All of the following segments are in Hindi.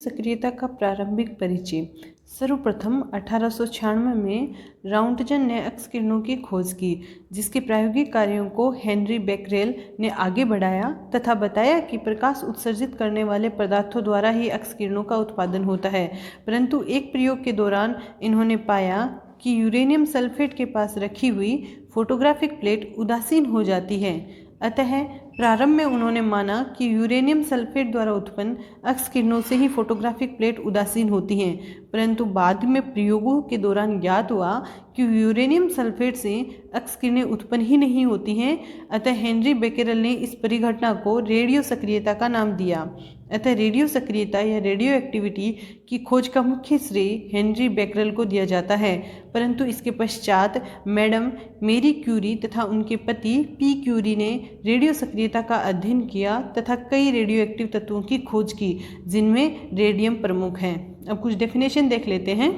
सक्रियता का प्रारंभिक परिचय। सर्वप्रथम 1896 में राउंटजन ने एक्स किरणों की खोज की, जिसके प्रायोगिक कार्यों को हेनरी बेकरेल ने आगे बढ़ाया तथा बताया कि प्रकाश उत्सर्जित करने वाले पदार्थों द्वारा ही एक्स किरणों का उत्पादन होता है। परंतु एक प्रयोग के दौरान इन्होंने पाया कि यूरेनियम सल्फेट के पास रखी हुई फोटोग्राफिक प्लेट उदासीन हो जाती है। अतः प्रारंभ में उन्होंने माना कि यूरेनियम सल्फेट द्वारा उत्पन्न एक्स किरणों से ही फोटोग्राफिक प्लेट उदासीन होती हैं, परंतु बाद में प्रयोगों के दौरान ज्ञात हुआ कि यूरेनियम सल्फेट से एक्स किरणें उत्पन्न ही नहीं होती हैं। अतः हेनरी बेकेरेल ने इस परिघटना को रेडियो सक्रियता का नाम दिया। अतः रेडियो सक्रियता या रेडियो एक्टिविटी की खोज का मुख्य श्रेय हेनरी बेकरेल को दिया जाता है, परंतु इसके पश्चात मैडम मेरी क्यूरी तथा उनके पति पी क्यूरी ने रेडियो सक्रियता का अध्ययन किया तथा कई रेडियो एक्टिव तत्वों की खोज की, जिनमें रेडियम प्रमुख है। अब कुछ डेफिनेशन देख लेते हैं।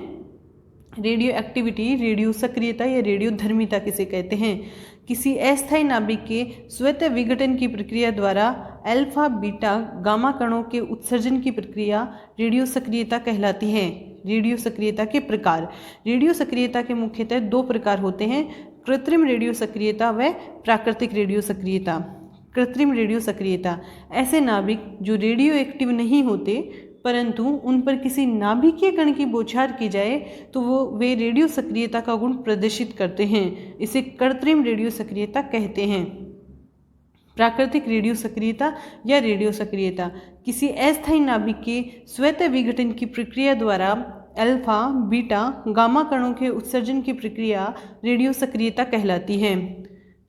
रेडियो एक्टिविटी, रेडियो सक्रियता या रेडियो धर्मिता किसे कहते हैं? किसी अस्थायी नाभिक के स्वतः विघटन की प्रक्रिया द्वारा अल्फा बीटा गामा कणों के उत्सर्जन की प्रक्रिया रेडियो सक्रियता कहलाती है। रेडियो सक्रियता के प्रकार। रेडियो सक्रियता के मुख्यतः दो प्रकार होते हैं, कृत्रिम रेडियो सक्रियता व प्राकृतिक रेडियो सक्रियता। कृत्रिम रेडियो सक्रियता ऐसे नाभिक जो रेडियो एक्टिव नहीं होते, परंतु उन पर किसी नाभिकीय कण की बौछार की जाए तो वे रेडियो सक्रियता का गुण प्रदर्शित करते हैं। इसे कृत्रिम रेडियो सक्रियता कहते हैं। प्राकृतिक रेडियो सक्रियता या रेडियो सक्रियता किसी अस्थायी नाभिक के स्वतः विघटन की प्रक्रिया द्वारा अल्फा बीटा गामा कणों के उत्सर्जन की प्रक्रिया रेडियो सक्रियता कहलाती है।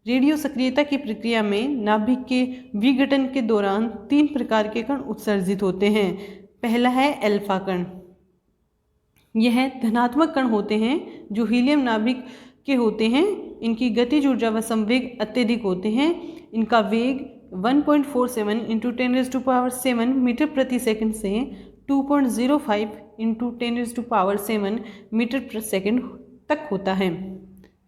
रेडियो सक्रियता की प्रक्रिया में नाभिक के विघटन के दौरान तीन प्रकार के कण उत्सर्जित होते हैं। पहला है अल्फा कण। यह धनात्मक कण होते हैं जो हीलियम नाभिक के होते हैं। इनकी गतिज ऊर्जा व संवेग अत्यधिक होते हैं। इनका वेग 1.47 × 10⁻⁷ मीटर प्रति सेकंड से 2.05 × 10⁻⁷ मीटर प्रति सेकंड तक होता है।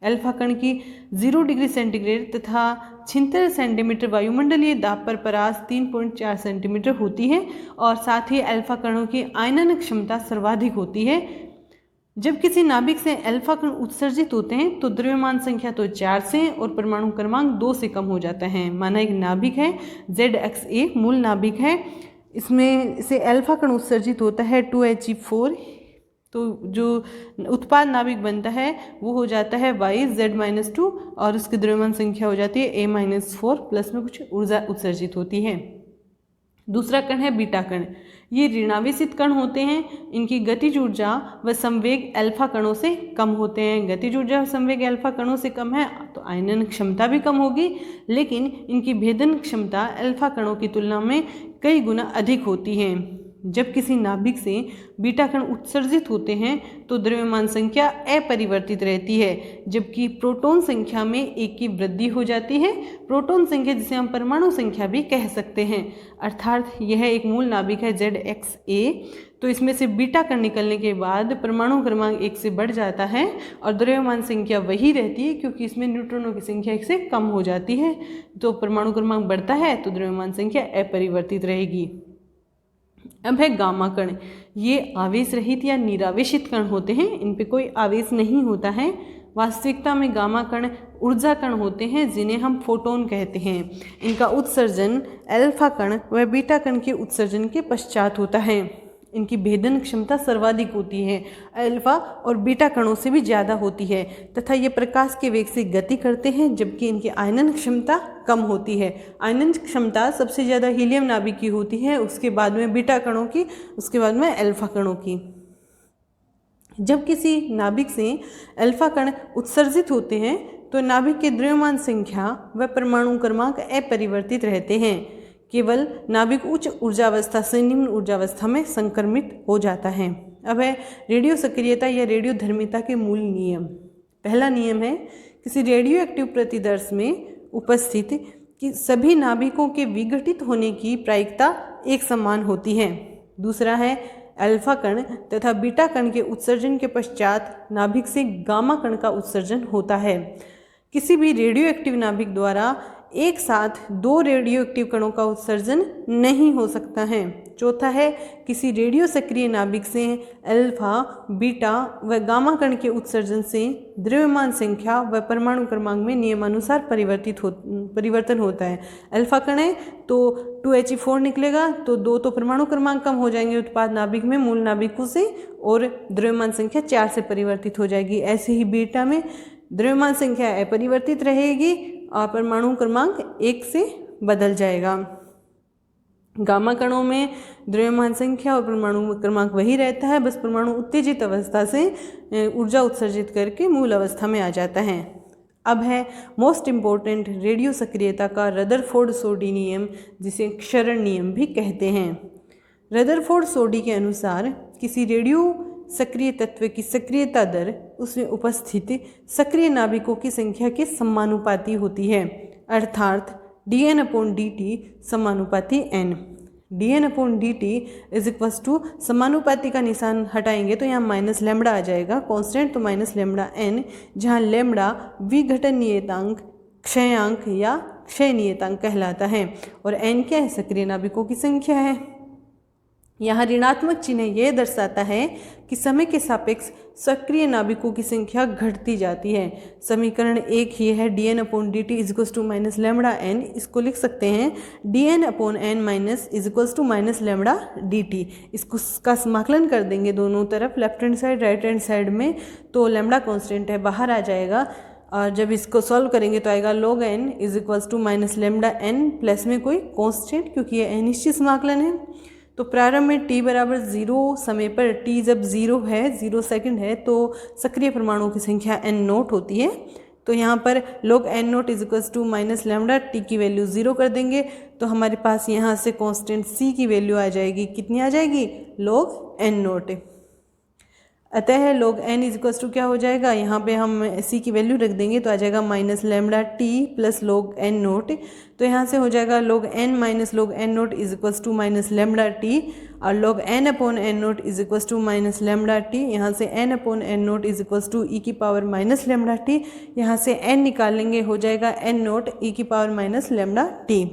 अल्फा कण की 0 डिग्री सेंटीग्रेड तथा 76 सेंटीमीटर वायुमंडलीय दाब पर परास 3.4 सेंटीमीटर होती है और साथ ही अल्फा कणों की आयनन क्षमता सर्वाधिक होती है। जब किसी नाभिक से अल्फा कण उत्सर्जित होते हैं तो द्रव्यमान संख्या तो 4 से और परमाणु क्रमांक 2 से कम हो जाता है। माना एक नाभिक है ZXA, मूल नाभिक है, इसमें से अल्फा कण उत्सर्जित होता है 2He4, तो जो उत्पाद नाभिक बनता है वो हो जाता है YZ-2 और उसकी द्रव्यमान संख्या हो जाती है A-4 प्लस में कुछ ऊर्जा उत्सर्जित होती है। दूसरा कण है बीटा कण। ये ऋणावेशित कण होते हैं। इनकी गतिज ऊर्जा व संवेग अल्फा कणों से कम होते हैं। गतिज ऊर्जा व संवेग अल्फा कणों से कम है तो आयनन क्षमता भी कम होगी, लेकिन इनकी भेदन क्षमता अल्फा कणों की तुलना में कई गुना अधिक होती है। जब किसी नाभिक से बीटा कण उत्सर्जित होते हैं तो द्रव्यमान संख्या अपरिवर्तित रहती है, जबकि प्रोटॉन संख्या में 1 की वृद्धि हो जाती है। प्रोटॉन संख्या जिसे हम परमाणु संख्या भी कह सकते हैं, अर्थात यह एक मूल नाभिक है ZXA। तो इसमें से बीटा कण निकलने के बाद परमाणु क्रमांक 1 से बढ़ जाता है और द्रव्यमान संख्या वही रहती है, क्योंकि इसमें न्यूट्रॉनों की संख्या 1 से कम हो जाती है। तो परमाणु क्रमांक बढ़ता है तो द्रव्यमान संख्या अपरिवर्तित रहेगी। अब है गामा कण। ये आवेश रहित या निरावेशित कण होते हैं, इन पे कोई आवेश नहीं होता है। वास्तविकता में गामा कण ऊर्जा कण होते हैं जिन्हें हम फोटोन कहते हैं। इनका उत्सर्जन अल्फा कण व बीटा कण के उत्सर्जन के पश्चात होता है। इनकी भेदन क्षमता सर्वाधिक होती है, अल्फा और बीटा कणों से भी ज़्यादा होती है तथा ये प्रकाश के वेग से गति करते हैं, जबकि इनकी आयनन क्षमता कम होती है। आयनन क्षमता सबसे ज़्यादा हीलियम नाभिक की होती है, उसके बाद में बीटा कणों की, उसके बाद में अल्फा कणों की। जब किसी नाभिक से अल्फा कण उत्सर्जित होते हैं तो नाभिक के द्रव्यमान संख्या व परमाणु क्रमांक अपरिवर्तित रहते हैं। केवल नाभिक उच्च ऊर्जावस्था से निम्न ऊर्जावस्था में संक्रमित हो जाता है। अब है रेडियो सक्रियता या रेडियो धर्मिता के मूल नियम। पहला नियम है किसी रेडियो एक्टिव प्रतिदर्श में उपस्थित कि सभी नाभिकों के विघटित होने की प्रायिकता एक समान होती है। दूसरा है अल्फा कण तथा बीटा कण के उत्सर्जन के पश्चात नाभिक से गामा कण का उत्सर्जन होता है। किसी भी रेडियो एक्टिव नाभिक द्वारा एक साथ 2 रेडियो एक्टिव कणों का उत्सर्जन नहीं हो सकता है। चौथा है, किसी रेडियो सक्रिय नाभिक से अल्फा, बीटा व गामा कण के उत्सर्जन से द्रव्यमान संख्या व परमाणु क्रमांक में नियमानुसार परिवर्तन होता है। अल्फा कण है तो 2He4 निकलेगा, तो 2 तो परमाणु क्रमांक कम हो जाएंगे उत्पाद नाभिक में मूल नाभिकों से, और द्रव्यमान संख्या 4 से परिवर्तित हो जाएगी। ऐसे ही बीटा में द्रव्यमान संख्या अपरिवर्तित रहेगी और परमाणु क्रमांक 1 से बदल जाएगा। गामा कणों में द्रव्यमान संख्या और परमाणु क्रमांक वही रहता है, बस परमाणु उत्तेजित अवस्था से ऊर्जा उत्सर्जित करके मूल अवस्था में आ जाता है। अब है मोस्ट इम्पोर्टेंट रेडियो सक्रियता का रदरफोर्ड-सोडी नियम, जिसे क्षरण नियम भी कहते हैं। रदरफोर्ड-सोडी के अनुसार किसी रेडियो सक्रिय तत्व की सक्रियता दर उसमें उपस्थित सक्रिय नाभिकों की संख्या के समानुपाती होती है, अर्थात dN/dt समानुपाती n। dN/dt is equals to, समानुपाती का निशान हटाएंगे तो यहाँ माइनस लैम्बडा आ जाएगा, कांस्टेंट तो माइनस लैम्बडा n, जहाँ लैम्बडा विघटन नियतांक, क्षयांक या क्षय नियतांक कहलाता है, और n क्या है, सक्रिय नाभिकों की संख्या है। यहाँ ऋणात्मक चिन्ह यह दर्शाता है कि समय के सापेक्ष सक्रिय नाभिकों की संख्या घटती जाती है। समीकरण 1 ही है, dN/dt is equals to minus lambda n। इसको लिख सकते हैं dN/n minus is equals to minus lambda dt। इसका समाकलन कर देंगे दोनों तरफ, left hand side right hand side में, तो लैम्बडा कॉन्स्टेंट है बाहर आ जाएगा, और जब इसको सॉल्व करेंगे तो आएगा log n is equals to minus lambda n plus में कोई कॉन्स्टेंट, क्योंकि ये अनिश्चित समाकलन है। तो प्रारंभ में t बराबर 0 समय पर, t जब 0 है, 0 सेकंड है, तो सक्रिय परमाणुओं की संख्या n0 होती है। तो यहाँ पर log n0 is equals to minus lambda, t की वैल्यू 0 कर देंगे तो हमारे पास यहाँ से कांस्टेंट c की वैल्यू आ जाएगी, कितनी आ जाएगी, log n0। अतः log n is equals to क्या हो जाएगा, यहाँ पे हम c की वैल्यू रख देंगे तो आ जाएगा minus lambda t plus log n0। तो यहाँ से हो जाएगा log n minus log n0 is equals to minus lambda t, और log n/n0 is equals to minus lambda t। यहाँ से n/n0 is equals to e की पावर माइनस लैम्बडा t, यहाँ से n निकालेंगे हो जाएगा n0 e की पावर माइनस लैम्बडा t।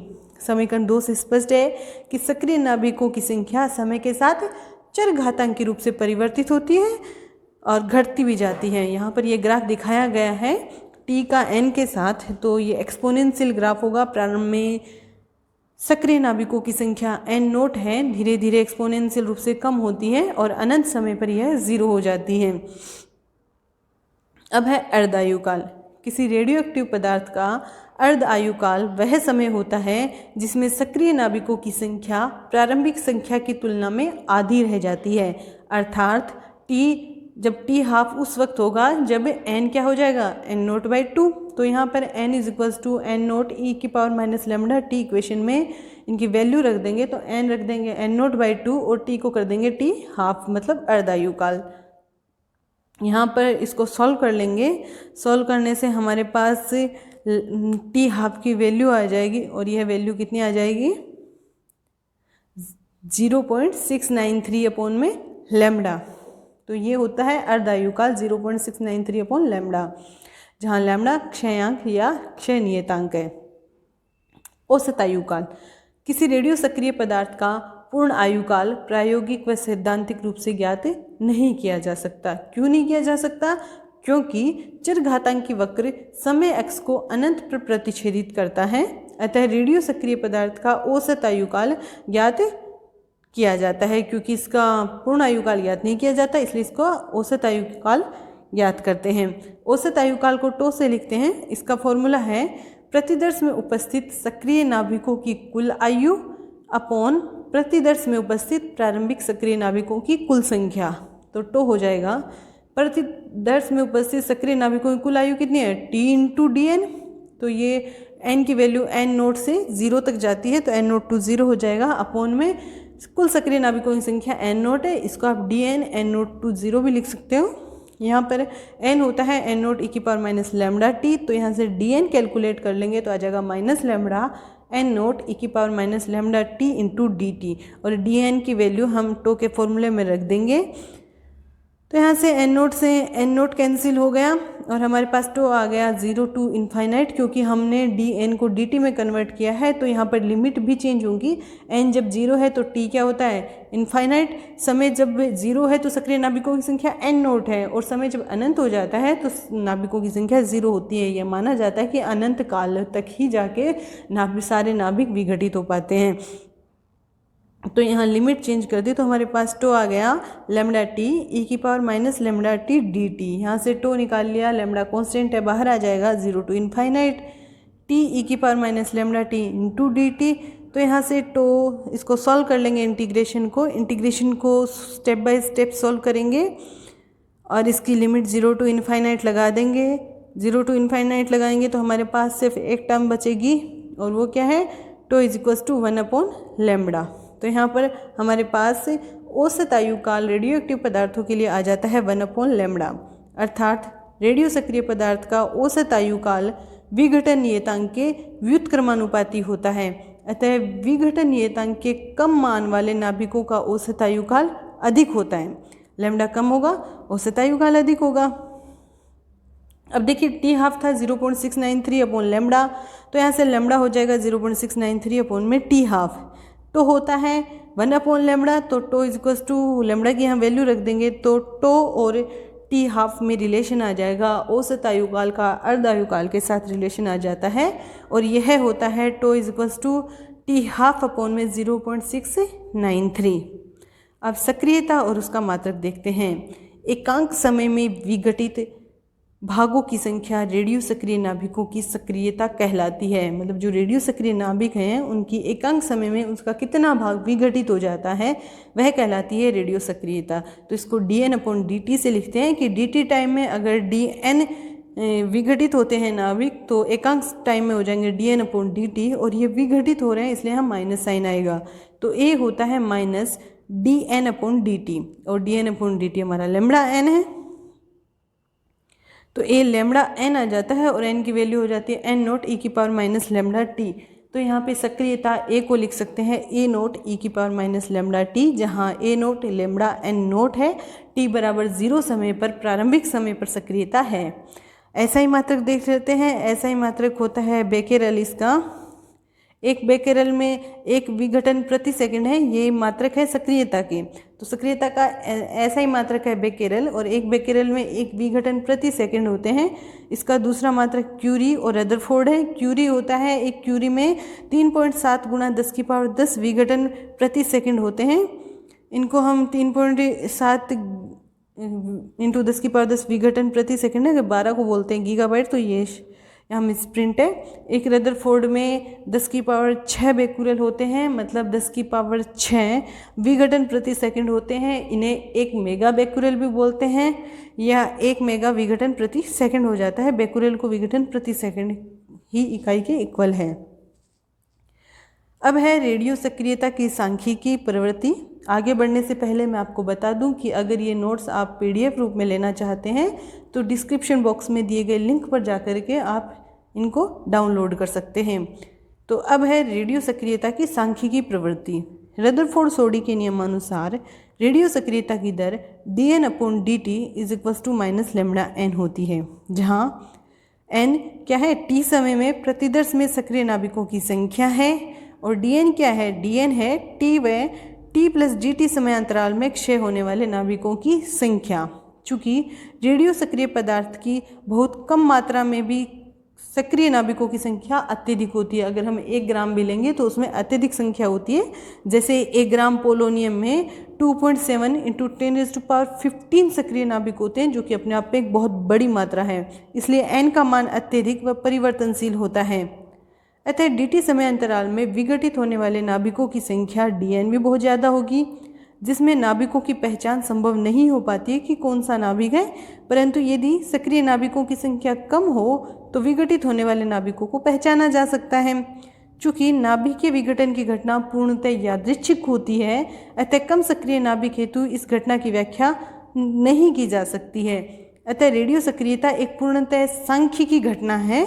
समीकरण 2 से स्पष्ट है कि सक्रिय नाभिकों की संख्या समय के साथ चर घातांक के रूप से परिवर्तित होती है और घटती भी जाती है। यहाँ पर ये ग्राफ दिखाया गया है t का n के साथ, तो ये एक्सपोनेंशियल ग्राफ होगा। प्रारंभ में सक्रिय नाभिकों की संख्या n0 है, धीरे धीरे एक्सपोनेंशियल रूप से कम होती है और अनंत समय पर यह 0 हो जाती है। अब है अर्धायुकाल। किसी रेडियो एक्टिव पदार्थ का अर्ध आयुकाल वह समय होता है जिसमें सक्रिय नाभिकों की संख्या प्रारंभिक संख्या की तुलना में आधी रह जाती है, अर्थात जब t हाफ उस वक्त होगा जब n क्या हो जाएगा, n0/2। तो यहाँ पर n is equals to n0 e की power minus lambda t, equation में इनकी वैल्यू रख देंगे तो n रख देंगे n0/2 और t को कर देंगे t हाफ, मतलब अर्धायुकाल। यहाँ पर इसको सॉल्व कर लेंगे, सॉल्व करने से हमारे पास t हाफ की वैल्यू आ जाएगी, और यह वैल्यू कितनी आ जाएगी, 0.693 अपॉन में लैम्बडा। तो ये होता है अर्धायुकाल 0.693 अपॉन लैम्बडा, जहाँ लैम्बडा क्षयांक या क्षय नियतांक है। औसत आयुकाल। किसी रेडियो सक्रिय पदार्थ का पूर्ण आयुकाल प्रायोगिक व सैद्धांतिक रूप से ज्ञात नहीं किया जा सकता। क्यों नहीं किया जा सकता, क्योंकि चरघातांकी वक्र समय अक्ष को अनंत पर प्रतिच्छेदित करता है। अतः रेडियो सक्रिय पदार्थ का औसत आयुकाल ज्ञात किया जाता है, क्योंकि इसका पूर्ण आयुकाल ज्ञात नहीं किया जाता, इसलिए इसको औसत आयुकाल ज्ञात करते हैं। औसत आयुकाल को टो से लिखते हैं। इसका फॉर्मूला है प्रतिदर्श में उपस्थित सक्रिय नाभिकों की कुल आयु अपॉन प्रतिदर्श में उपस्थित प्रारंभिक सक्रिय नाभिकों की कुल संख्या। तो टो हो जाएगा प्रतिदर्श में उपस्थित सक्रिय नाभिकों की कुल आयु कितनी है, t इंटू dn। तो ये n की वैल्यू n0 से 0 तक जाती है, तो n0 टू 0 हो जाएगा, अपॉन में कुल सक्रिय नाभिकों की संख्या n0 है, इसको आप dn n0 टू 0 भी लिख सकते हो। यहाँ पर n होता है n0 e की पावर माइनस लैम्बडा t, तो यहाँ से dn कैलकुलेट कर लेंगे तो आ जाएगा माइनस लैम्बडा n0 e की power minus lambda t into dt, और dn की वैल्यू हम टो के फॉर्मूले में रख देंगे तो यहाँ से एन नोट से एन नोट कैंसिल हो गया और हमारे पास टो आ गया 0 टू इनफाइनाइट, क्योंकि हमने डी एन को डी टी में कन्वर्ट किया है तो यहाँ पर लिमिट भी चेंज होगी। एन जब 0 है तो टी क्या होता है, इनफाइनाइट। समय जब 0 है तो सक्रिय नाभिकों की संख्या एन नोट है, और समय जब अनंत हो जाता है तो नाभिकों की संख्या 0 होती है। यह माना जाता है कि अनंत काल तक ही जाके सारे नाभिक विघटित हो पाते हैं। तो यहाँ लिमिट चेंज कर दी तो हमारे पास टो आ गया लेमडा टी ई की power minus lambda T D T. यहाँ से टो निकाल लिया, लेमडा कॉन्स्टेंट है, बाहर आ जाएगा 0 टू इनफाइनाइट टी ई की power minus lambda T into D T. तो यहाँ से टो इसको सॉल्व कर लेंगे, इंटीग्रेशन को स्टेप बाय स्टेप सॉल्व करेंगे और इसकी लिमिट 0 टू इनफाइनाइट लगा देंगे। 0 टू इनफाइनाइट लगाएंगे तो हमारे पास सिर्फ एक टर्म बचेगी और वो क्या है, tau is equals to 1 upon lambda. तो यहाँ पर हमारे पास औसत आयु काल रेडियो एक्टिव पदार्थों के लिए आ जाता है 1 अपॉन लेमडा, अर्थात रेडियो सक्रिय पदार्थ का औसत आयु काल विघटन नियतांक के व्युत्क्रमानुपाती होता है। अतः विघटन नियतांक के कम मान वाले नाभिकों का औसत आयु काल अधिक होता है। लेमडा कम होगा, औसत आयु काल अधिक होगा। अब देखिए टी हाफ था 0.693 अपॉन लेमडा, तो यहाँ से लेमडा हो जाएगा 0.693 अपॉन में टी हाफ। तो होता है 1 अपॉन लेमडा, तो tau is equals to lambda की यहाँ वैल्यू रख देंगे तो टो और टी हाफ में रिलेशन आ जाएगा, औसत आयुकाल का अर्ध आयुकाल के साथ रिलेशन आ जाता है और यह होता है tau is equals to T half upon में 0.693। अब सक्रियता और उसका मात्रक देखते हैं। एकांक समय में विघटित भागों की संख्या रेडियो सक्रिय नाभिकों की सक्रियता कहलाती है। मतलब जो रेडियो सक्रिय नाभिक हैं उनकी एकांक समय में उसका कितना भाग विघटित हो जाता है वह कहलाती है रेडियो सक्रियता। तो इसको dn अपॉन dt से लिखते हैं कि dt टाइम में अगर dn विघटित होते हैं नाभिक तो एकांक टाइम में हो जाएंगे dn अपॉन dt, और ये विघटित हो रहे हैं इसलिए हम माइनस साइन आएगा। तो a होता है माइनस dn अपॉन dt, और dn अपॉन dt हमारा लेमडा n है, तो ए लेमडा एन आ जाता है और एन की वैल्यू हो जाती है एन नोट ई की पावर माइनस लेमडा टी। तो यहाँ पे सक्रियता ए को लिख सकते हैं ए नोट ई की पावर माइनस लेमडा टी, जहाँ ए नोट लेमडा एन नोट है, टी बराबर 0 समय पर प्रारंभिक समय पर सक्रियता है। ऐसा ही मात्रक देख लेते हैं। ऐसा ही मात्रक होता है बेकेरेल, इसका 1 बेकेरेल में 1 विघटन प्रति सेकंड है, ये मात्रक है सक्रियता की। तो सक्रियता का ऐसा ही मात्रक है बेकेरेल, और 1 बेकेरेल में 1 विघटन प्रति सेकंड होते हैं। इसका दूसरा मात्रक क्यूरी और रदरफोर्ड है। क्यूरी होता है, एक क्यूरी में 3.7 गुणा 10 की पावर 10 विघटन प्रति सेकंड होते हैं। इनको हम 3.7 इंटू 10 की पावर 10 विघटन प्रति सेकंड है, 12 को बोलते हैं गीगाबाइट, तो ये यहाँ मिसप्रिंट है। एक रदरफोर्ड में 10 की पावर 6 बेकुरेल होते हैं, मतलब 10 की पावर 6 विघटन प्रति सेकंड होते हैं। इन्हें 1 मेगा बेकुरेल भी बोलते हैं, या 1 मेगा विघटन प्रति सेकंड हो जाता है। बेकुरेल को विघटन प्रति सेकंड ही इकाई के इक्वल है। अब है रेडियो सक्रियता की सांख्यिकी प्रवृत्ति। आगे बढ़ने से पहले मैं आपको बता दूं कि अगर ये नोट्स आप पीडीएफ रूप में लेना चाहते हैं तो डिस्क्रिप्शन बॉक्स में दिए गए लिंक पर जाकर के आप इनको डाउनलोड कर सकते हैं। तो अब है रेडियो सक्रियता की सांख्यिकी प्रवृत्ति। रदरफोर्ड सोडी के नियमानुसार रेडियो सक्रियता की दर dn upon dt is equals to minus lambda N होती है, जहाँ n क्या है, t समय में प्रतिदर्श में सक्रिय नाभिकों की संख्या है, और dn क्या है, dn है t व t प्लस dt समयांतराल में क्षय होने वाले नाभिकों की संख्या। चूँकि रेडियो सक्रिय पदार्थ की बहुत कम मात्रा में भी सक्रिय नाभिकों की संख्या अत्यधिक होती है। अगर हम 1 ग्राम भी लेंगे तो उसमें अत्यधिक संख्या होती है। जैसे 1 ग्राम पोलोनियम में 2.7 इंटू 10⁻15 सक्रिय नाभिक होते हैं, जो कि अपने आप में एक बहुत बड़ी मात्रा है। इसलिए n का मान अत्यधिक व परिवर्तनशील होता है। अतः dt समय अंतराल में विघटित होने वाले नाभिकों की संख्या dn भी बहुत ज़्यादा होगी, जिसमें नाभिकों की पहचान संभव नहीं हो पाती है कि कौन सा नाभिक है। परंतु यदि सक्रिय नाभिकों की संख्या कम हो तो विघटित होने वाले नाभिकों को पहचाना जा सकता है। चूँकि नाभिक के विघटन की घटना पूर्णतः यादृच्छिक होती है, अतः कम सक्रिय नाभिक हेतु इस घटना की व्याख्या नहीं की जा सकती है। अतः रेडियो सक्रियता एक पूर्णतः सांख्यिकी घटना है।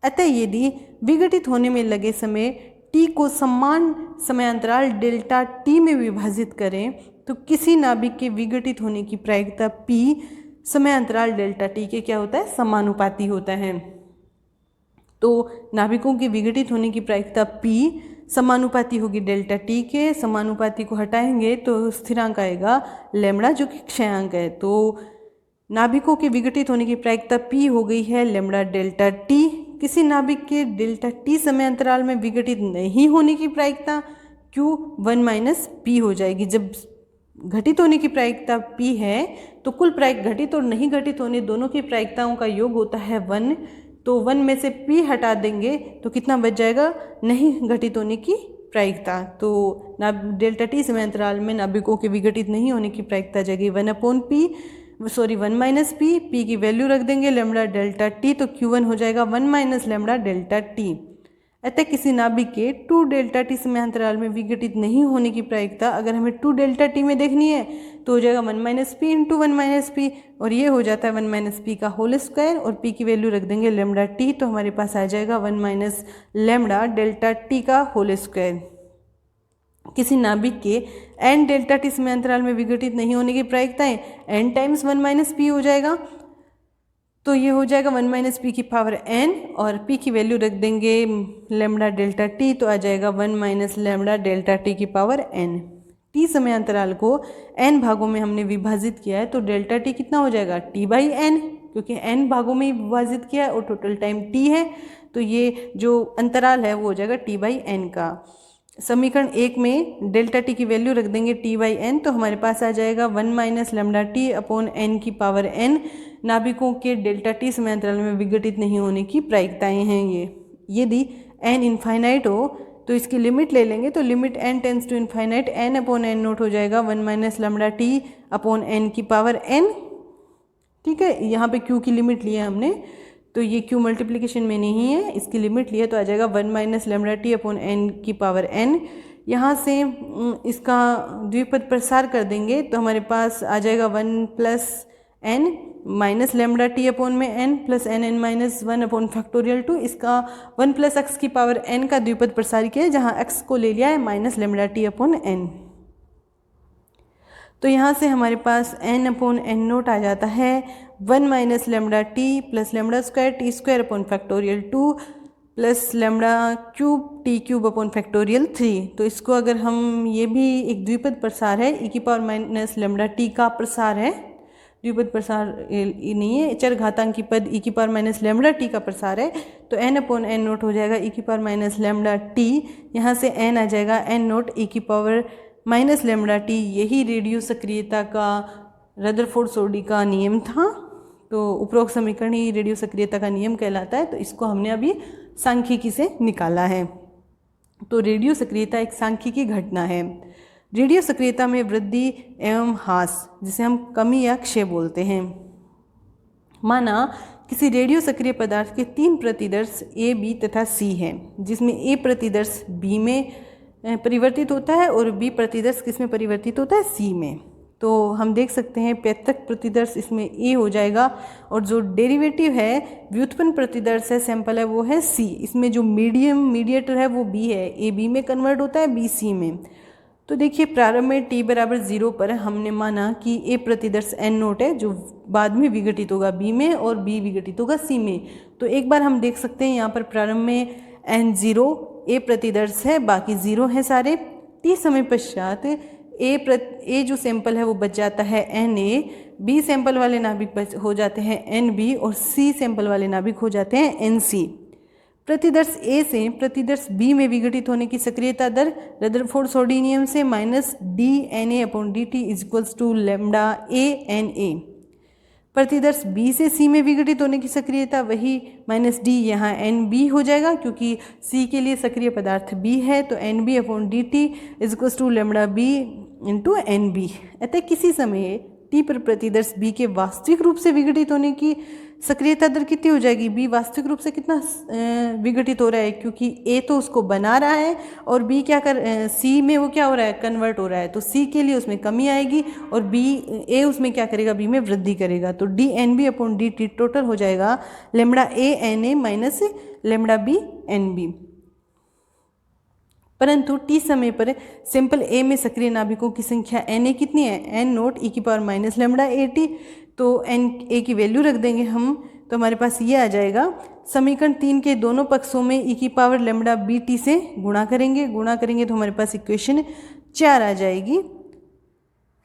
अतः यदि विघटित होने में लगे समय t को समान समयांतराल डेल्टा t में विभाजित करें तो किसी नाभिक के विघटित होने की प्रायिकता p समय अंतराल डेल्टा टी के क्या होता है, समानुपाती होता है। तो नाभिकों के विघटित होने की प्रायिकता p समानुपाती होगी डेल्टा टी के। समानुपाती को हटाएंगे तो स्थिरांक आएगा लैम्बडा जो कि क्षयांक है। तो नाभिकों के विघटित होने की प्रायिकता p हो गई है लैम्बडा डेल्टा टी। किसी नाभिक के डेल्टा टी समय अंतराल में विघटित नहीं होने की प्रायिकता q1 माइनस p हो जाएगी। जब घटित होने की प्रायिकता p है तो कुल घटित और नहीं घटित होने दोनों की प्रायिकताओं का योग होता है 1। तो 1 में से p हटा देंगे तो कितना बच जाएगा, नहीं घटित होने की प्रायिकता। तो डेल्टा टी समय अंतराल में नाभिकों के विघटित नहीं होने की प्रायिकता जाएगी 1 माइनस p की वैल्यू रख देंगे लैम्बडा डेल्टा टी, तो q1 हो जाएगा 1 माइनस लैम्बडा डेल्टा टी। अतः किसी नाभिक के 2 डेल्टा टी समय अंतराल में विघटित नहीं होने की प्रायिकता अगर हमें 2 डेल्टा टी में देखनी है तो हो जाएगा 1 minus P into 1 minus P, और ये हो जाता है 1 माइनस पी का होल स्क्वायर, और p की वैल्यू रख देंगे लैम्बडा टी, तो हमारे पास आ जाएगा 1 माइनस लैम्बडा डेल्टा टी का होल स्क्वायर। किसी नाभिक के n डेल्टा टी समय अंतराल में विघटित नहीं होने की प्रायिकताएं n टाइम्स 1 माइनस पी हो जाएगा। तो ये हो जाएगा 1 माइनस पी की पावर n, और p की वैल्यू रख देंगे लैम्बडा डेल्टा टी, तो आ जाएगा 1 माइनस लैम्बडा डेल्टा टी की पावर n। t समय अंतराल को n भागों में हमने विभाजित किया है तो डेल्टा टी कितना हो जाएगा, t बाई n, क्योंकि n भागों में विभाजित किया है और टोटल टाइम t है, तो ये जो अंतराल है वो हो जाएगा t बाई n का। समीकरण 1 में डेल्टा टी की वैल्यू रख देंगे t बाई n, तो हमारे पास आ जाएगा 1 minus lambda T upon n की पावर n। नाभिकों के डेल्टा टी समय अंतराल में विघटित नहीं होने की प्रायिकताएं हैं ये। यदि n इनफाइनाइट हो तो इसकी लिमिट ले लेंगे, तो limit n tends to infinite n upon n naught हो जाएगा 1 minus lambda T upon n की पावर n। ठीक है, यहाँ पे q की लिमिट ली है हमने, तो ये q मल्टीप्लिकेशन में नहीं है, इसकी लिमिट ली है, तो आ जाएगा 1 minus lambda T upon n की पावर n। यहाँ से इसका द्विपद प्रसार कर देंगे तो हमारे पास आ जाएगा 1 plus n minus lambda T upon में n plus n minus 1 upon factorial 2। इसका 1 प्लस एक्स की पावर n का द्विपद प्रसार किया है, जहाँ x को ले लिया है minus lambda T upon n। तो यहाँ से हमारे पास n अपॉन n नोट आ जाता है 1 minus lambda T plus lambda square T square upon factorial 2 plus lambda cube T cube upon factorial 3। तो इसको अगर हम, ये भी एक द्विपद प्रसार है, e की पावर माइनस लैम्बडा टी का प्रसार है, द्विपद प्रसार नहीं है, चर घातांकी पद e की पावर माइनस लैम्बडा टी का प्रसार है, तो n अपॉन n नोट हो जाएगा e की पावर माइनस लैम्बडा टी। यहाँ से n आ जाएगा n नोट e की पावर माइनस लैम्बडा टी। यही रेडियो सक्रियता का रदरफोर्ड सोडी का नियम था। तो उपरोक्त समीकरण ही रेडियो सक्रियता का नियम कहलाता है, तो इसको हमने अभी सांख्यिकी से निकाला है। तो रेडियो सक्रियता एक सांख्यिकी घटना है। रेडियो सक्रियता में वृद्धि एवं ह्रास, जिसे हम कमी या क्षय बोलते हैं। माना किसी रेडियो सक्रिय पदार्थ के 3 प्रतिदर्श A, B तथा C हैं, जिसमें A प्रतिदर्श B में परिवर्तित होता है और B प्रतिदर्श किस में परिवर्तित होता है, C में। तो हम देख सकते हैं पृथक प्रतिदर्श इसमें A हो जाएगा, और जो डेरिवेटिव है व्युत्पन्न प्रतिदर्श है, सैंपल है, वो है C। इसमें जो मीडिएटर है वो B है, A B में कन्वर्ट होता है, B C में। तो देखिए प्रारंभ में t बराबर 0 पर हमने माना कि A प्रतिदर्श n नोट है, जो बाद में विघटित होगा B में और B विघटित होगा C में। तो एक बार हम देख सकते हैं यहाँ पर प्रारंभ में n0 A प्रतिदर्श है, बाकी 0 है सारे। t समय पश्चात A जो सैंपल है वो बच जाता है Na, B सैंपल वाले नाभिक हो जाते हैं Nb, और C सैंपल वाले नाभिक हो जाते हैं Nc। प्रतिदर्श A से प्रतिदर्श B में विघटित होने की सक्रियता दर रदरफोर्ड सोडी नियम से minus dNa upon dt is equals to lambda ANA। प्रतिदर्श B से C में विघटित होने की सक्रियता वही माइनस d यहाँ NB हो जाएगा, क्योंकि C के लिए सक्रिय पदार्थ B है, तो NB upon dt is equals to lambda B into NB। अतः किसी समय t पर प्रतिदर्श B के वास्तविक रूप से विघटित होने की सक्रियता दर कितनी हो जाएगी, B वास्तविक रूप से कितना विघटित हो रहा है, क्योंकि A तो उसको बना रहा है और B क्या C में वो क्या हो रहा है, कन्वर्ट हो रहा है, तो C के लिए उसमें कमी आएगी और A उसमें क्या करेगा, B में वृद्धि करेगा। तो dNB अपॉन dt टोटल हो जाएगा lambda ANA minus lambda BNB। परंतु टी समय पर सैंपल ए में सक्रिय नाभिकों की संख्या एन ए कितनी है, एन नोट ई की power minus lambda A T. तो एन ए की वैल्यू रख देंगे हम, तो हमारे पास ये आ जाएगा। समीकरण 3 के दोनों पक्षों में ई की पावर लेमड़ा बी टी से गुणा करेंगे तो हमारे पास इक्वेशन 4 आ जाएगी।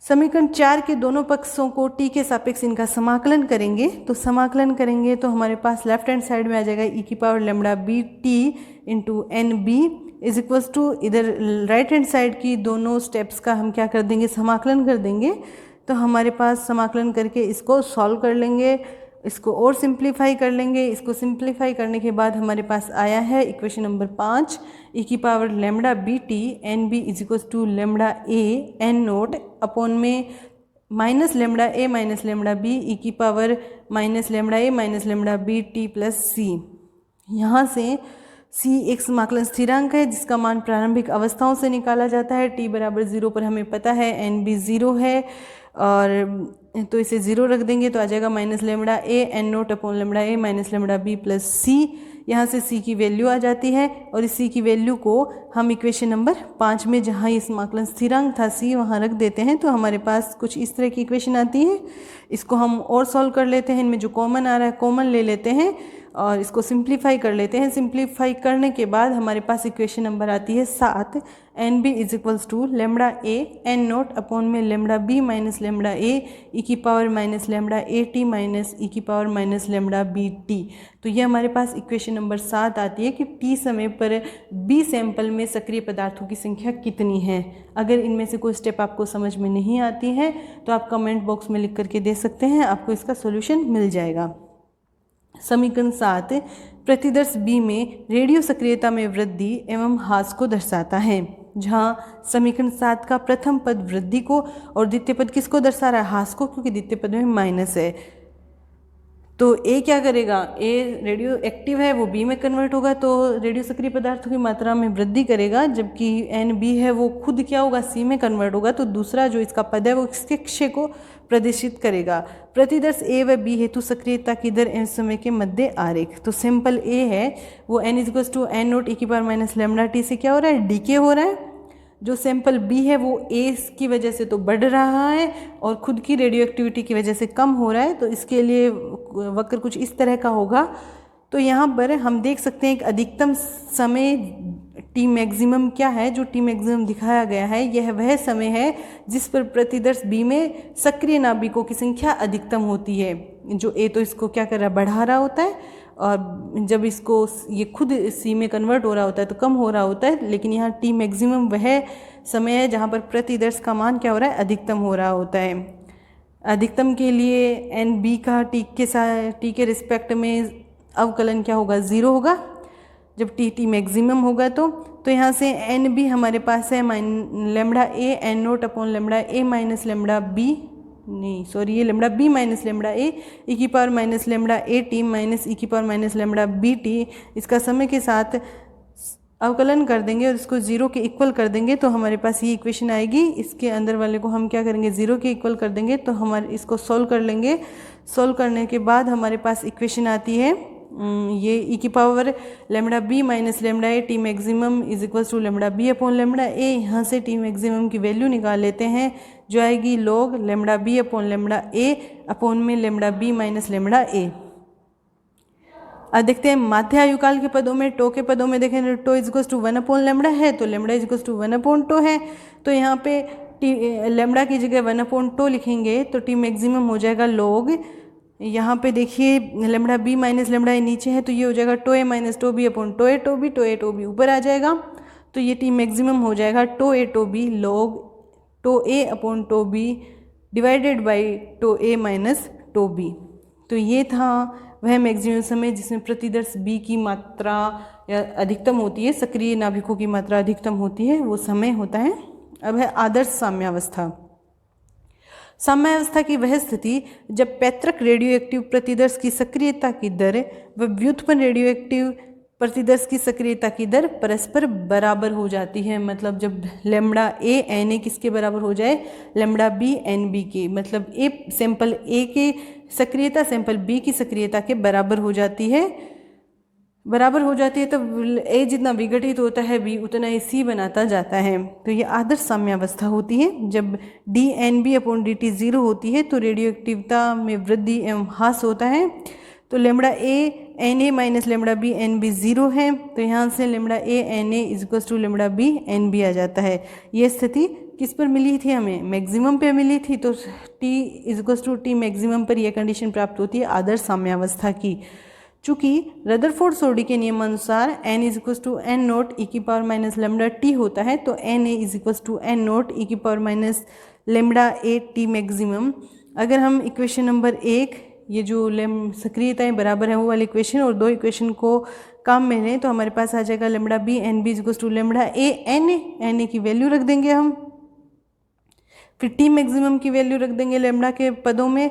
समीकरण 4 के दोनों पक्षों को टी के सापेक्ष इनका समाकलन करेंगे, तो हमारे पास लेफ्ट हैंड साइड में आ जाएगा ई की power lambda B T into N B is equals to, इधर राइट हैंड साइड की दोनों स्टेप्स का हम क्या कर देंगे, समाकलन कर देंगे। तो हमारे पास समाकलन करके इसको सॉल्व कर लेंगे, इसको और सिंप्लीफाई कर लेंगे। इसको सिंप्लीफाई करने के बाद हमारे पास आया है इक्वेशन नंबर 5, ई की power lambda B T N B is equals to lambda A N note upon में माइनस लेमड़ा बी ई की power minus lambda B T plus C. यहाँ से सी एक समाकलन स्थिरांक है जिसका मान प्रारंभिक अवस्थाओं से निकाला जाता है। टी बराबर 0 पर हमें पता है एन बी 0 है, और तो इसे 0 रख देंगे तो आ जाएगा minus lambda A N note upon lambda A minus lambda B plus C. यहाँ से सी की वैल्यू आ जाती है, और इस सी की वैल्यू को हम इक्वेशन नंबर 5 में जहाँ ये समाकलन स्थिरांक था सी वहाँ रख देते हैं, तो हमारे पास कुछ इस तरह की इक्वेशन आती है। इसको हम और सॉल्व कर लेते हैं, इनमें जो कॉमन आ रहा है कॉमन ले लेते हैं और इसको सिंप्लीफाई कर लेते हैं। सिंप्लीफाई करने के बाद हमारे पास इक्वेशन नंबर आती है 7, N B is equals to lambda A N note upon में lambda B minus lambda A E की power minus lambda A T minus E की power minus lambda B T. तो ये हमारे पास इक्वेशन नंबर 7 आती है कि टी समय पर बी सैंपल में सक्रिय पदार्थों की संख्या कितनी है। अगर इनमें से कोई स्टेप आपको समझ में नहीं आती है तो आप कमेंट बॉक्स में लिख करके दे सकते हैं, आपको इसका सोल्यूशन मिल जाएगा। समीकरण 7 प्रतिदर्श बी में रेडियो सक्रियता में वृद्धि एवं ह्रास को दर्शाता है, जहाँ समीकरण 7 का प्रथम पद वृद्धि को और द्वितीय पद किसको दर्शा रहा है, ह्रास को, क्योंकि द्वितीय पद में माइनस है। तो ए क्या करेगा, ए रेडियो एक्टिव है वो बी में कन्वर्ट होगा तो रेडियो सक्रिय पदार्थों की मात्रा में वृद्धि करेगा, जबकि एन बी है वो खुद क्या होगा, सी में कन्वर्ट होगा। तो दूसरा जो इसका पद है वो इसके क्षय को प्रदर्शित करेगा। प्रतिदर्श ए व बी हेतु सक्रियता की दर एवं समय के मध्य आरेख। तो सैंपल ए है वो N is equals to N naught E की पावर माइनस लेमड़ा टी से क्या हो रहा है, डीके हो रहा है। जो सैंपल बी है वो ए की वजह से तो बढ़ रहा है और खुद की रेडियो एक्टिविटी की वजह से कम हो रहा है, तो इसके लिए वक्र कुछ इस तरह का होगा। तो यहाँ पर हम देख सकते हैं कि अधिकतम समय टी मैक्सिमम क्या है, जो टी मैक्सिमम दिखाया गया है यह वह समय है जिस पर प्रतिदर्श बी में सक्रिय नाभिकों की संख्या अधिकतम होती है। जो ए तो इसको क्या कर रहा है, बढ़ा रहा होता है, और जब इसको ये खुद सी में कन्वर्ट हो रहा होता है तो कम हो रहा होता है। लेकिन यहाँ टी मैक्सिमम वह समय है जहाँ पर प्रतिदर्श का मान क्या हो रहा है, अधिकतम हो रहा होता है। अधिकतम के लिए एन बी का टी के रिस्पेक्ट में अवकलन क्या होगा, 0 होगा जब टी मैक्सिमम होगा। तो यहाँ से एन बी हमारे पास है lambda A N note upon lambda A minus lambda B, नहीं सॉरी ये lambda B minus lambda A E की power minus lambda A T minus E की power minus lambda B T. इसका समय के साथ अवकलन कर देंगे और इसको 0 के इक्वल कर देंगे तो हमारे पास ये इक्वेशन आएगी। इसके अंदर वाले को हम क्या करेंगे, 0 के इक्वल कर देंगे तो हमारे इसको सॉल्व कर लेंगे। सॉल्व करने के बाद हमारे पास इक्वेशन आती है ये ई की power lambda B minus lambda A T maximum is equals to lambda B upon lambda A. यहाँ से टी मैक्सिमम की वैल्यू निकाल लेते हैं जो आएगी log lambda B upon lambda A upon में lambda B minus lambda A. अब देखते हैं माध्य आयुकाल के पदों में, टो के पदों में देखें tau is equals to 1 upon lambda है तो lambda is equals to 1 upon tau है। तो यहाँ पे टी लेमड़ा की जगह 1 अपॉन टो लिखेंगे तो टी मैक्सिमम हो जाएगा लॉग, यहाँ पे देखिए lambda B minus lambda A नीचे है तो ये हो जाएगा tau A minus tau B upon tau A tau B, tau A tau B ऊपर आ जाएगा तो ये टी मैक्सिमम हो जाएगा tau A tau B log tau A upon tau B divided by tau A minus tau B. तो ये था वह मैक्सिमम समय जिसमें प्रतिदर्श बी की मात्रा या अधिकतम होती है, सक्रिय नाभिकों की मात्रा अधिकतम होती है, वो समय होता है। अब है आदर्श साम्यावस्था। साम्यावस्था की वह स्थिति जब पैतृक रेडियो एक्टिव प्रतिदर्श की सक्रियता की दर व व्युत्पन्न रेडियो एक्टिव प्रतिदर्श की सक्रियता की दर परस्पर बराबर हो जाती है। मतलब जब लेमड़ा ए एन ए किसके बराबर हो जाए, लेमड़ा बी एन बी के, मतलब ए सैंपल ए के सक्रियता सैंपल बी की सक्रियता के बराबर हो जाती है। बराबर हो जाती है तब ए जितना विघटित होता है बी उतना ही सी बनाता जाता है। तो ये आदर्श साम्यावस्था होती है। जब D N B upon D T zero होती है तो रेडियो एक्टिवता में वृद्धि एवं ह्रास होता है। तो lambda A N A minus lambda B N B zero है, तो यहाँ से lambda A N A is equals to lambda B N B आ जाता है। ये स्थिति किस पर मिली थी हमें? मैक्सिमम पे मिली थी। तो T is equals to T maximum पर यह कंडीशन प्राप्त होती है आदर्श साम्यावस्था की। चूंकि रदरफोर्ड सोडी के नियमानुसार n is equals to N naught E की पावर माइनस लेमड़ा टी होता है, तो N A is equals to N naught E की power minus lambda A T maximum. अगर हम इक्वेशन नंबर 1 ये जो सक्रियताएं बराबर है वो वाली इक्वेशन और 2 इक्वेशन को काम में लें तो हमारे पास आ जाएगा lambda B N B is equals to lambda A N A की वैल्यू रख देंगे हम, फिर टी मैक्सिमम की वैल्यू रख देंगे लेमड़ा के पदों में,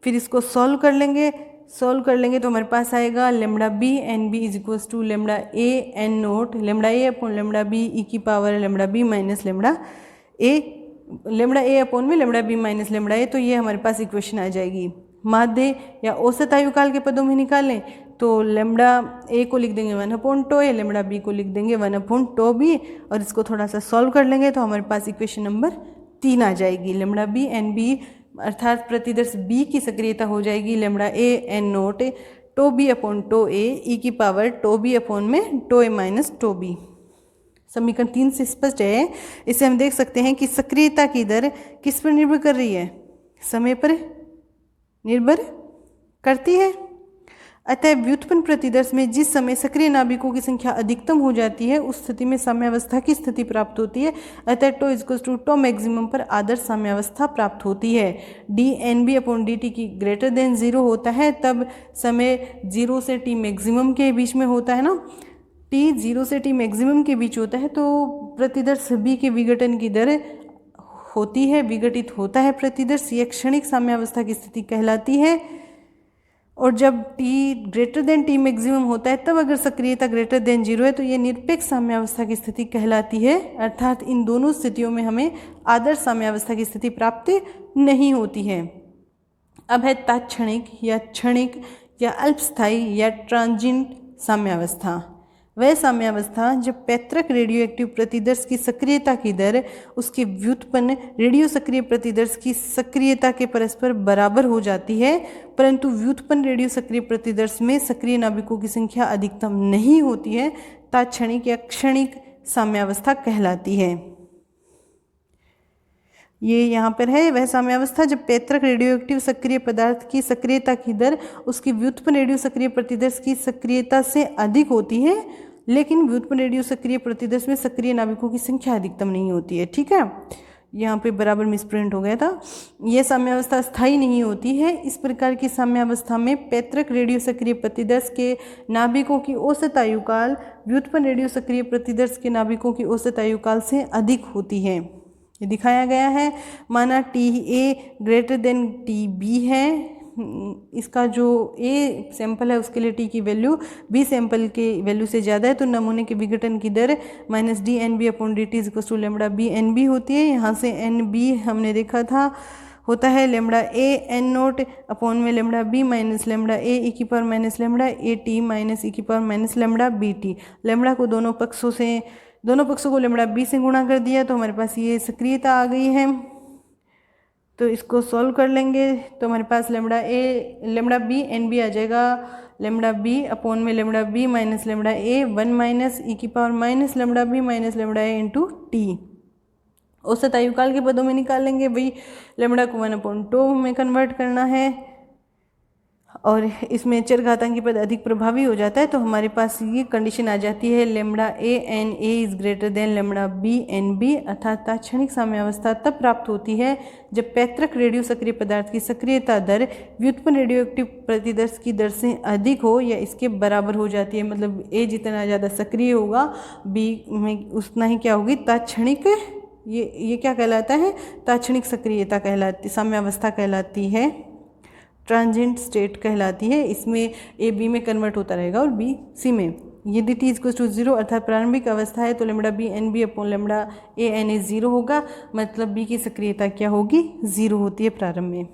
फिर इसको सॉल्व कर लेंगे तो हमारे पास आएगा lambda B N B is equals to lambda A N naught lambda A upon lambda B ई की power lambda B minus lambda A upon में lambda B minus lambda A. तो ये हमारे पास इक्वेशन आ जाएगी। माध्य या औसत आयुकाल के पदों में निकालें तो लेमड़ा ए को लिख देंगे 1/टो ए, लेमड़ा बी को लिख देंगे 1/टो बी और इसको थोड़ा सा सॉल्व कर लेंगे तो हमारे पास इक्वेशन नंबर 3 आ जाएगी। लेमड़ा बी एन बी अर्थात प्रतिदर्श बी की सक्रियता हो जाएगी lambda A N naught tau B upon tau A E की पावर टो बी अपॉन में tau A minus tau B. समीकरण 3 से स्पष्ट है। इसे हम देख सकते हैं कि सक्रियता की दर किस पर निर्भर कर रही है? समय पर निर्भर करती है। अतः व्युत्पन्न प्रतिदर्श में जिस समय सक्रिय नाभिकों की संख्या अधिकतम हो जाती है उस स्थिति में साम्यावस्था की स्थिति प्राप्त होती है। अतः tau equals to tau maximum पर आदर्श साम्यावस्था प्राप्त होती है। D N B upon D T की ग्रेटर देन 0 होता है तब समय 0 से टी मैक्सिमम के बीच में होता है ना, टी 0 से टी मैक्सिमम के बीच होता है तो प्रतिदर्श बी के विघटन की दर होती है, विघटित होता है प्रतिदर्श, यह क्षणिक साम्यावस्था की स्थिति कहलाती है। और जब t greater than T maximum होता है तब अगर सक्रियता ग्रेटर देन 0 है तो ये निरपेक्ष साम्यावस्था की स्थिति कहलाती है। अर्थात इन दोनों स्थितियों में हमें आदर्श साम्यावस्था की स्थिति प्राप्त नहीं होती है। अब है तात्क्षणिक या क्षणिक या अल्पस्थायी या ट्रांजिएंट साम्यावस्था। वह साम्यावस्था जब पैतृक रेडियो एक्टिव प्रतिदर्श की सक्रियता की दर उसके व्युत्पन्न रेडियो सक्रिय प्रतिदर्श की सक्रियता के परस्पर बराबर हो जाती है, परंतु व्युत्पन्न रेडियो सक्रिय प्रतिदर्श में सक्रिय नाभिकों की संख्या अधिकतम नहीं होती है, तात्क्षणिक या क्षणिक साम्यावस्था कहलाती है। ये यहाँ पर है वह साम्यावस्था जब पैतृक रेडियोएक्टिव सक्रिय पदार्थ की सक्रियता की दर उसकी व्युत्पन्न रेडियो सक्रिय प्रतिदर्श की सक्रियता से अधिक होती है, लेकिन व्युत्पन्न रेडियो सक्रिय प्रतिदर्श में सक्रिय नाभिकों की संख्या अधिकतम नहीं होती है। ठीक है, यहाँ पे बराबर मिसप्रिंट हो गया था। यह साम्यावस्था स्थायी नहीं होती है। इस प्रकार की साम्यावस्था में पैतृक रेडियो सक्रिय प्रतिदर्श के नाभिकों की औसत आयुकाल व्युत्पन्न रेडियो सक्रिय प्रतिदर्श के नाभिकों की औसत आयुकाल से अधिक होती है। ये दिखाया गया है। माना T A greater than T B है, इसका जो ए सैंपल है उसके लिए टी की वैल्यू बी सैंपल के वैल्यू से ज़्यादा है तो नमूने के विघटन की दर minus D N B upon D T equal to lambda B N B होती है। यहाँ से एन बी हमने देखा था होता है lambda A N note upon में lambda B minus lambda A E की power minus lambda A T minus E की power minus lambda B T. Lambda को दोनों पक्षों को लेमड़ा बी से गुणा कर दिया तो हमारे पास ये सक्रियता आ गई है। तो इसको सॉल्व कर लेंगे तो हमारे पास लेमड़ा बी एन बी आ जाएगा लेमड़ा बी अपॉन में lambda B minus lambda A 1 minus E की power minus lambda B minus lambda A into T. औसत आयुकाल के पदों में निकाल लेंगे, वही लेमड़ा को 1/2 में कन्वर्ट करना है और इसमें चरघातांकी पद अधिक प्रभावी हो जाता है तो हमारे पास ये कंडीशन आ जाती है lambda A N A is greater than lambda B N B. अर्थात तात्क्षणिक साम्यावस्था तब प्राप्त होती है जब पैतृक रेडियो सक्रिय पदार्थ की सक्रियता दर व्युत्पन्न रेडियोएक्टिव प्रतिदर्श की दर से अधिक हो या इसके बराबर हो जाती है। मतलब ए जितना ज़्यादा सक्रिय होगा बी में उतना ही क्या होगी तात्क्षणिक, ये क्या कहलाता है? तात्क्षणिक सक्रियता कहलाती, साम्यावस्था कहलाती है, ट्रांजिएंट स्टेट कहलाती है। इसमें ए बी में कन्वर्ट होता रहेगा और बी सी में। यदि टी इक्वल टू 0 अर्थात प्रारंभिक अवस्था है तो lambda B N B upon lambda A N A 0 होगा, मतलब बी की सक्रियता क्या होगी? 0 होती है प्रारंभ में।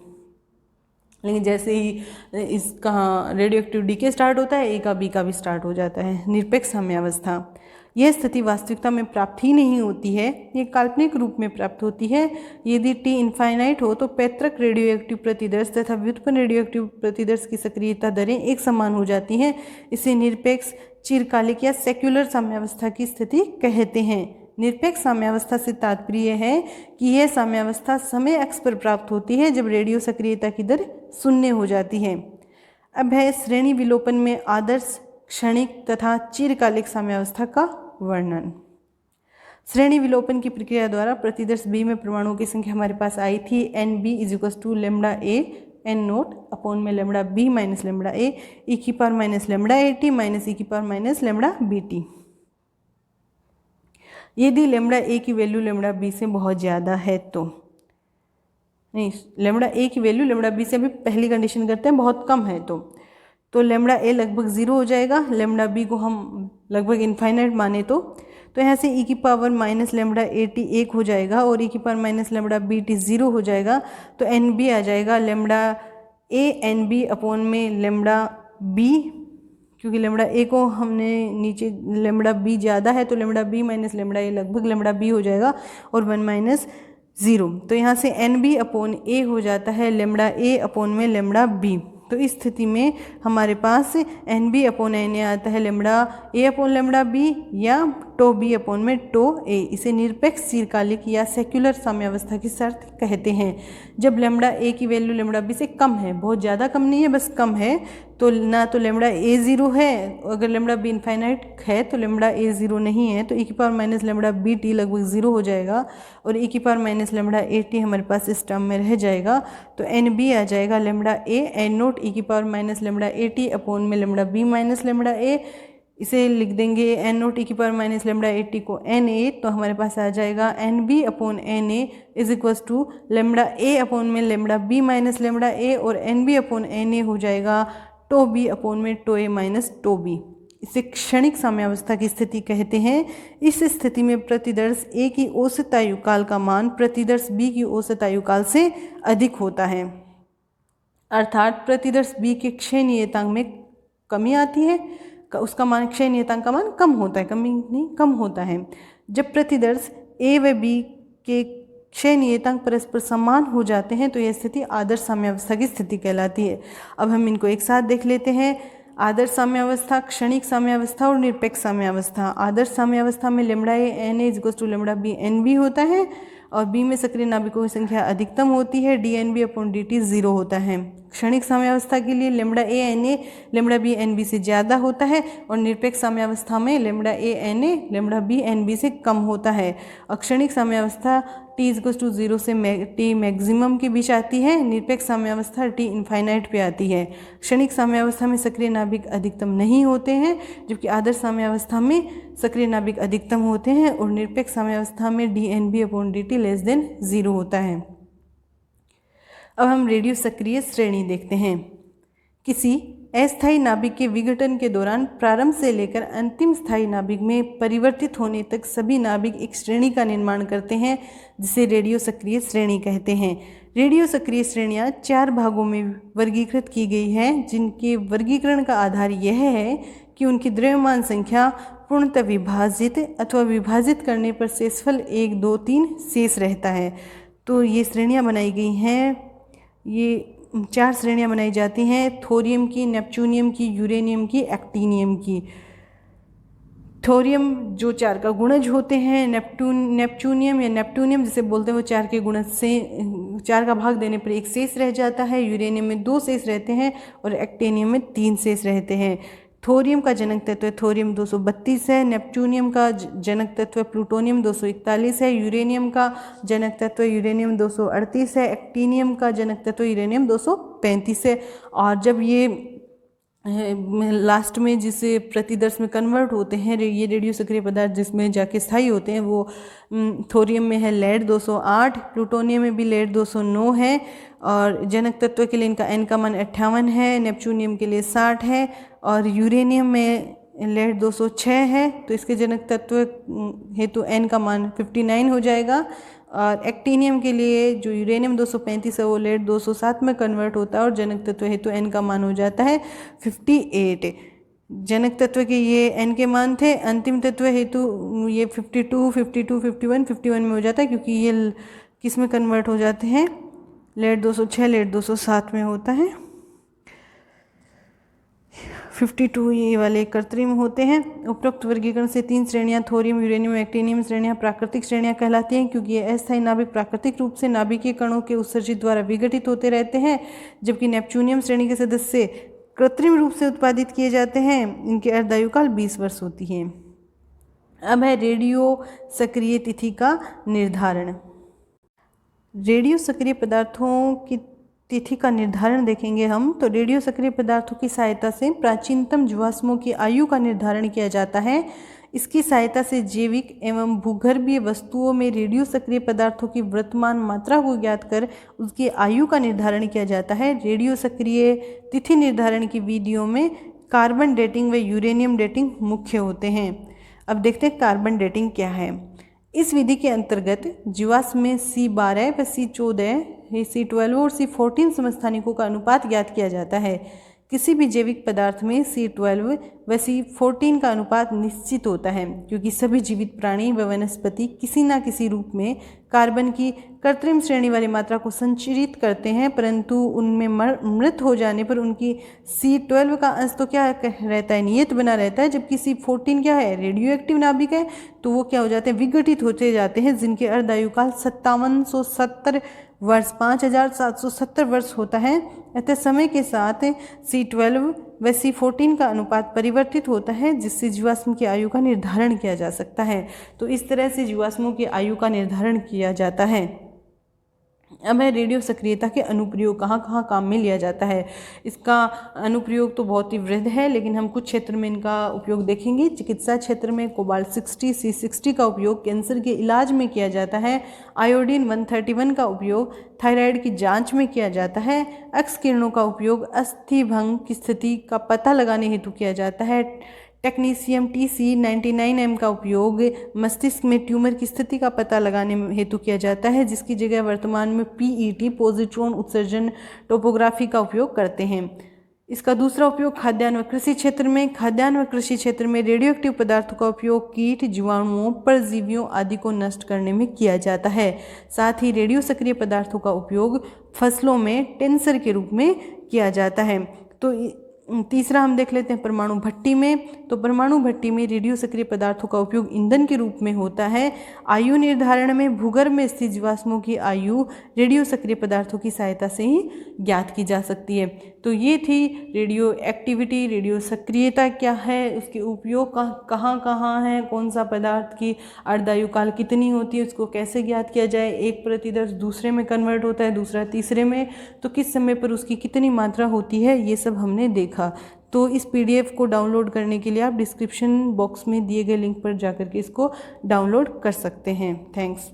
लेकिन जैसे ही इसका रेडियो एक्टिव डीके स्टार्ट होता है, ए का बी का भी स्टार्ट हो जाता है। निरपेक्ष साम्यावस्था, यह स्थिति वास्तविकता में प्राप्त ही नहीं होती है, ये काल्पनिक रूप में प्राप्त होती है। यदि टी इनफाइनाइट हो तो पैतृक रेडियो एक्टिव प्रतिदर्श तथा व्युत्पन्न रेडियो एक्टिव प्रतिदर्श की सक्रियता दरें एक समान हो जाती हैं। इसे निरपेक्ष, चिरकालिक या सेक्युलर साम्यावस्था की स्थिति कहते हैं। निरपेक्ष साम्यावस्था से तात्पर्य है कि यह साम्यावस्था समय अक्ष पर प्राप्त होती है जब रेडियो सक्रियता की दर शून्य हो जाती है। अब है श्रेणी विलोपन में आदर्श, क्षणिक तथा चिरकालिक साम्यावस्था का वर्णन। श्रेणी विलोपन की प्रक्रिया द्वारा प्रतिदर्श बी में परमाणुओं की संख्या हमारे पास आई थी N B is equal to lambda A N note upon में lambda B minus lambda A E की power minus lambda A T minus E की power minus lambda B T. यदि लेमडा ए की वैल्यू लेमडा बी से बहुत ज़्यादा है तो, नहीं, लेमडा ए की वैल्यू लेमडा बी से अभी पहली कंडीशन करते हैं बहुत कम है तो लेमडा ए लगभग 0 हो जाएगा। लेमडा बी को हम लगभग इनफाइनाइट माने तो यहाँ से ई की power minus lambda A T 1 हो जाएगा और ई की power minus lambda B T 0 हो जाएगा। तो एन बी आ जाएगा lambda A N B upon में लेमडा बी, क्योंकि लेमडा ए को हमने नीचे लेमडा बी ज़्यादा है तो lambda B minus lambda A लगभग लेमडा बी हो जाएगा और 1 माइनस 0। तो यहाँ से एन बी अपॉन ए हो जाता है लेमडा ए अपॉन में लेमडा बी। तो इस स्थिति में हमारे पास N B upon N A आता है lambda A upon lambda B या टो बी अपॉन में टो ए। इसे निरपेक्ष, चिरकालिक या सेक्युलर साम्यावस्था की शर्त कहते हैं। जब लेमडा ए की वैल्यू लेमडा बी से कम है, बहुत ज़्यादा कम नहीं है, बस कम है, तो ना तो लेमडा ए 0 है, अगर लेमडा बी इनफाइनाइट है तो लेमडा ए 0 नहीं है, तो ई की power minus lambda B T लगभग 0 हो जाएगा और ई की power minus lambda A T हमारे पास इस टर्म में रह जाएगा। तो एन बी आ जाएगा lambda A N naught E की power minus lambda A T upon में lambda B minus lambda A. इसे लिख देंगे एन नोट ई की power minus lambda A T को एन ए, तो हमारे पास आ जाएगा N B upon N A is equals to lambda A upon में lambda B minus lambda A और N B upon N A हो जाएगा टो बी अपॉन में tau A minus tau B. इसे क्षणिक साम्यावस्था की स्थिति कहते हैं। इस स्थिति में प्रतिदर्श ए की औसत आयुकाल का मान प्रतिदर्श बी की औसत आयुकाल से अधिक होता है, अर्थात प्रतिदर्श बी के क्षय नियतांक में कमी आती है, उसका मान क्षय नियतांक का मान कम होता है, कमी नहीं कम होता है। जब प्रतिदर्श ए व बी के क्षय नियतांक परस्पर समान हो जाते हैं तो यह स्थिति आदर्श साम्यावस्था की स्थिति कहलाती है। अब हम इनको एक साथ देख लेते हैं। आदर्श साम्यावस्था, क्षणिक साम्यावस्था और निरपेक्ष साम्यावस्था। आदर्श साम्यावस्था में lambda A N A equals to lambda B N B होता है और बी में सक्रिय नाभिकों की संख्या अधिकतम होती है, D N B upon D T 0 होता है। क्षणिक साम्यावस्था के लिए lambda A N A lambda B N B से ज़्यादा होता है और निरपेक्ष साम्यावस्था में lambda A N A lambda B N B से कम होता है। और क्षणिक साम्यावस्था टी इक्वल्स टू 0 से टी मैक्सिमम के बीच आती है, निरपेक्ष साम्यावस्था टी इनफाइनाइट पे आती है। क्षणिक साम्यावस्था में सक्रिय नाभिक अधिकतम नहीं होते हैं, जबकि आदर्श साम्यावस्था में सक्रिय नाभिक अधिकतम होते हैं और निरपेक्ष साम्यावस्था में D N B upon D T less than 0 होता है। अब हम रेडियो सक्रिय श्रेणी देखते हैं। किसी अस्थायी नाभिक के विघटन के दौरान प्रारंभ से लेकर अंतिम स्थायी नाभिक में परिवर्तित होने तक सभी नाभिक एक श्रेणी का निर्माण करते हैं, जिसे रेडियो सक्रिय श्रेणी कहते हैं। रेडियो सक्रिय श्रेणियां 4 भागों में वर्गीकृत की गई हैं, जिनके वर्गीकरण का आधार यह है कि उनकी द्रव्यमान संख्या पूर्णतः विभाजित अथवा विभाजित करने पर शेषफल 1, 2, 3 शेष रहता है। तो ये श्रेणियां बनाई गई हैं, ये 4 श्रेणियां बनाई जाती हैं, थोरियम की, नेपच्यूनियम की, यूरेनियम की, एक्टिनियम की। थोरियम जो 4 का गुणज होते हैं, नेपच्यूनियम या नेपटूनियम जिसे बोलते हैं वो 4 के गुणज से 4 का भाग देने पर 1 शेष रह जाता है, यूरेनियम में 2 शेष रहते हैं और एक्टिनियम में 3 शेष रहते हैं। थोरियम का जनक तत्व थोरियम 232 है, नेपच्यूनियम का जनक तत्व प्लूटोनियम 241 है, यूरेनियम का जनक तत्व यूरेनियम 238 है, एक्टिनियम का जनक तत्व यूरेनियम 235 है। और जब ये लास्ट में जिस प्रतिदर्श में कन्वर्ट होते हैं ये रेडियो सक्रिय पदार्थ जिसमें जाके स्थायी होते हैं, वो थोरियम में है लेड 208, प्लूटोनियम में भी लेड 209 है और जनक तत्व के लिए इनका एन का मान 58 है, नेपच्यूनियम के लिए 60 है और यूरेनियम में लेड 206 है, तो इसके जनक तत्व हेतु एन का मान 59 हो जाएगा और एक्टिनियम के लिए जो यूरेनियम 235 है वो लेड 207 में कन्वर्ट होता है और जनक तत्व हेतु n का मान हो जाता है 58। जनक तत्व के ये n के मान थे, अंतिम तत्व हेतु ये 52, 52, 51, 51 में हो जाता है क्योंकि ये किस में कन्वर्ट हो जाते हैं, लेड 206 लेड 207 में होता है। 52 ये वाले कृत्रिम होते हैं। उपरोक्त वर्गीकरण से 3 श्रेणियां थोरियम, यूरेनियम, एक्टिनियम श्रेणियां प्राकृतिक श्रेणियां कहलाती हैं क्योंकि ये अस्थायी नाभिक प्राकृतिक रूप से नाभिकीय कणों के उत्सर्जित द्वारा विघटित होते रहते हैं, जबकि नेपच्यूनियम श्रेणी के सदस्य कृत्रिम रूप से उत्पादित किए जाते हैं। इनकी अर्धायुकाल 20 वर्ष होती है। अब है रेडियो सक्रिय तिथि का निर्धारण। रेडियो सक्रिय पदार्थों की तिथि का निर्धारण देखेंगे हम तो रेडियो सक्रिय पदार्थों की सहायता से प्राचीनतम जीवाश्मों की आयु का निर्धारण किया जाता है। इसकी सहायता से जैविक एवं भूगर्भीय वस्तुओं में रेडियो सक्रिय पदार्थों की वर्तमान मात्रा को ज्ञात कर उसकी आयु का निर्धारण किया जाता है। रेडियो सक्रिय तिथि निर्धारण की विधियों में कार्बन डेटिंग व यूरेनियम डेटिंग मुख्य होते हैं। अब देखते हैं कार्बन डेटिंग क्या है। इस विधि के अंतर्गत जीवाश्म में C12 व C14, C12 और C14 समस्थानिकों का अनुपात ज्ञात किया जाता है। किसी भी जैविक पदार्थ में C12 व C14 का अनुपात निश्चित होता है क्योंकि सभी जीवित प्राणी व वनस्पति किसी न किसी रूप में कार्बन की कृत्रिम श्रेणी वाली मात्रा को संचरित करते हैं, परंतु उनमें मृत हो जाने पर उनकी C12 का अंश तो क्या रहता है, नियत बना रहता है, जबकि C14 क्या है, रेडियो एक्टिव नाभिक है, तो वो क्या हो जाते हैं, विघटित होते जाते हैं, जिनके अर्धायुकाल 5770 वर्ष 5770 वर्ष होता है। अतः समय के साथ C12 व C14 का अनुपात परिवर्तित होता है जिससे जीवाश्म की आयु का निर्धारण किया जा सकता है। तो इस तरह से जीवाश्मों की आयु का निर्धारण किया जाता है। अब है रेडियो सक्रियता के अनुप्रयोग, कहाँ कहाँ काम में लिया जाता है। इसका अनुप्रयोग तो बहुत ही वृहद है, लेकिन हम कुछ क्षेत्र में इनका उपयोग देखेंगे। चिकित्सा क्षेत्र में कोबाल्ट 60 C60 का उपयोग कैंसर के इलाज में किया जाता है। आयोडीन 131 का उपयोग थायराइड की जांच में किया जाता है। एक्स किरणों का उपयोग अस्थि भंग की स्थिति का पता लगाने हेतु किया जाता है। टेक्नीशियम TC99M का उपयोग मस्तिष्क में ट्यूमर की स्थिति का पता लगाने हेतु किया जाता है, जिसकी जगह वर्तमान में PET पॉजिट्रॉन उत्सर्जन टोपोग्राफी का उपयोग करते हैं। इसका दूसरा उपयोग खाद्यान्न व कृषि क्षेत्र में, खाद्यान्न व कृषि क्षेत्र में रेडियो एक्टिव पदार्थों का उपयोग कीट, जीवाणुओं, परजीवियों आदि को नष्ट करने में किया जाता है। साथ ही रेडियो सक्रिय पदार्थों का उपयोग फसलों में टेंसर के रूप में किया जाता है। तो तीसरा हम देख लेते हैं परमाणु भट्टी में। तो परमाणु भट्टी में रेडियो सक्रिय पदार्थों का उपयोग ईंधन के रूप में होता है। आयु निर्धारण में भूगर्भ में स्थित जीवाश्मों की आयु रेडियो सक्रिय पदार्थों की सहायता से ही ज्ञात की जा सकती है। तो ये थी रेडियो एक्टिविटी, रेडियो सक्रियता क्या है, उसके उपयोग कहाँ कहाँ है, कौन सा पदार्थ की अर्धायुकाल कितनी होती है, उसको कैसे ज्ञात किया जाए, एक प्रतिदर्श दूसरे में कन्वर्ट होता है, दूसरा तीसरे में, तो किस समय पर उसकी कितनी मात्रा होती है, ये सब हमने देखा। तो इस PDF को डाउनलोड करने के लिए आप डिस्क्रिप्शन बॉक्स में दिए गए लिंक पर जाकर के इसको डाउनलोड कर सकते हैं। थैंक्स।